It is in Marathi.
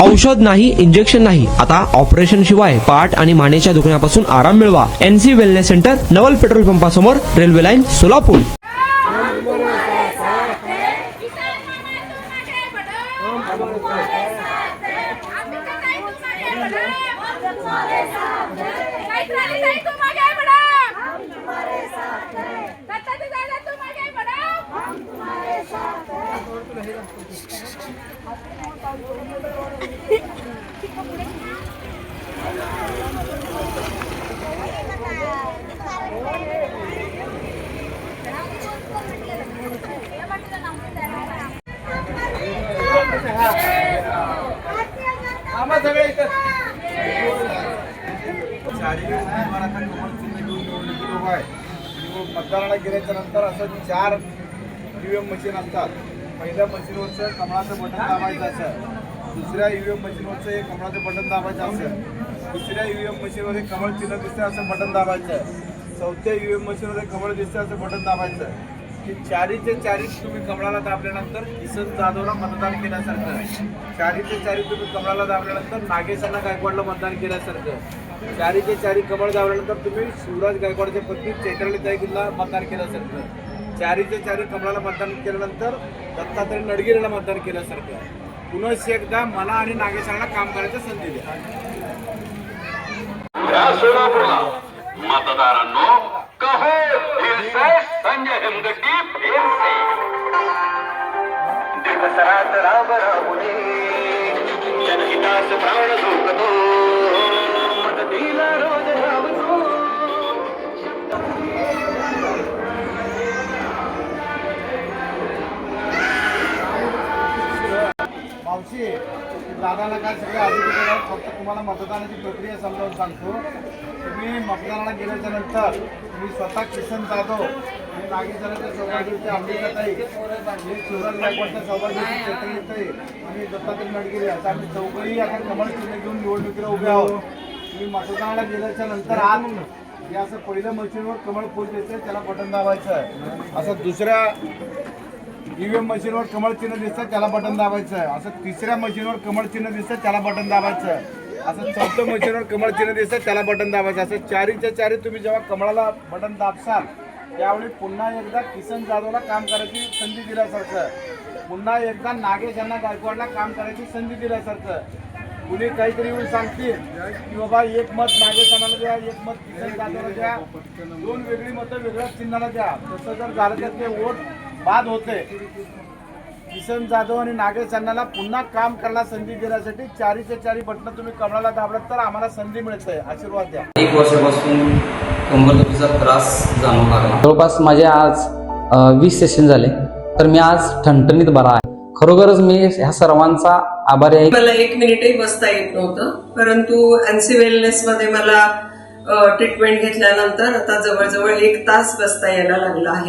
औषध नाही, इंजेक्शन नाही, आता ऑपरेशन शिवाय पाठ आणि मानेच्या दुखण्यापासून आराम मिळवा. NC वेलनेस सेंटर, नवल पेट्रोल पंपासमोर, रेल्वे लाईन, सोलापूर. मतदानाला गेल्याच्या नंतर असं 4 EVM मशीन असतात. पहिल्या मशीनवरचं कमळाचं बटन दाबायचं असं, दुसऱ्या EVM मशीनवरचं एक कमळाचं बटन दाबायचं असं, तिसऱ्या EVM मशीनवर एक कमळ चिन्ह दिसतं असं बटन दाबायचं, चौथ्या EVM मशीनवर एक कमळ दिसतं असं बटन दाबायचं. की चारीचे चारी तुम्ही कमळाला दाबल्यानंतर किसन जाधवला मतदान केल्यासारखं, चारीचे चारी तुम्ही कमळाला दाबल्यानंतर नागेशांना गायकवाडला मतदान केल्यासारखं, चारीचे चारी कमळ दाबल्यानंतर तुम्ही शिवराज गायकवाडच्या पत्नी चैत्रालीताईला मतदान केल्यासारखं, चारीचे चारी कमळाला मतदान केल्यानंतर दत्तात्रय नडगिरीला मतदान केल्यासारखं. पुन्हा एकदा मला आणि नागेशांना काम करायची संधी द्या. मतदारांनो, कहो फिर से संजय हेमगड्डी फिर से दिवसरात राब राबुने जनहितास प्राण झोकतो मदतीला रोज धावतो. मावशी, दादाला काय सगळं अधिकारी, फक्त तुम्हाला मतदानाची प्रक्रिया समजावून सांगतो. तुम्ही मतदानाला गेल्याच्या नंतर तुम्ही स्वतः किसन जाधव आणि नागेश्वराच्या सौभाग्याचे अंबिकाताई, शिवराज गायकवाडच्या सौभाग्याची चैत्रालीताई आणि दत्तात्रय नडगिरी असं आम्ही चौघही आता कमळ चिन्ह घेऊन निवडणुकीला उभे आहोत. तुम्ही मतदानाला गेल्याच्या नंतर आज हे असं पहिलं मशीनवर कमळ फुल दिसतं त्याला बटन दाबायचं आहे, असं दुसऱ्या EVM मशीनवर कमळ चिन्ह दिसतं त्याला बटन दाबायचं, असं तिसऱ्या मशीनवर कमळ चिन्ह दिसतं त्याला बटन दाबायचं, असं चौथ्या मशीनवर कमळ चिन्ह दिसतं त्याला बटन दाबायचं. असं चारीच्या चारी तुम्ही जेव्हा कमळाला बटन दाबसाल त्यावेळी पुन्हा एकदा किसन जाधवला काम करायची संधी दिल्यासारखं, पुन्हा एकदा नागेश यांना गायकवाडला काम करायची संधी दिल्यासारखं. कुणी काहीतरी येऊन सांगतील की बाबा एक मत नागेशांना द्या, एक मत किसन जाधवला द्या, 2 वेगळी मतं वेगळ्याच चिन्हाला द्या. तसं जर झालं तर ते वोट बाद होते. किसन जाधव आणि नागेश अण्णाला पुन्हा काम करायला संधी देण्यासाठी चारीचे चारी बटणं तुम्ही कमळाला दाबलात तर आम्हाला संधी मिळते. आशीर्वाद द्या. 1 वर्षापासून कंबरदुखीचा त्रास जाणवू लागला. जवळपास माझे आज 20 सेशन झाले, तर मी आज ठणठणीत बरा आहे. खरोखरच मी ह्या सर्वांचा आभारी आहे. मला 1 मिनिटही बसता येत नव्हतं, परंतु NC वेलनेस मध्ये मला ट्रीटमेंट घेतल्यानंतर आता जवळजवळ 1 तास बसता यायला लागला आहे.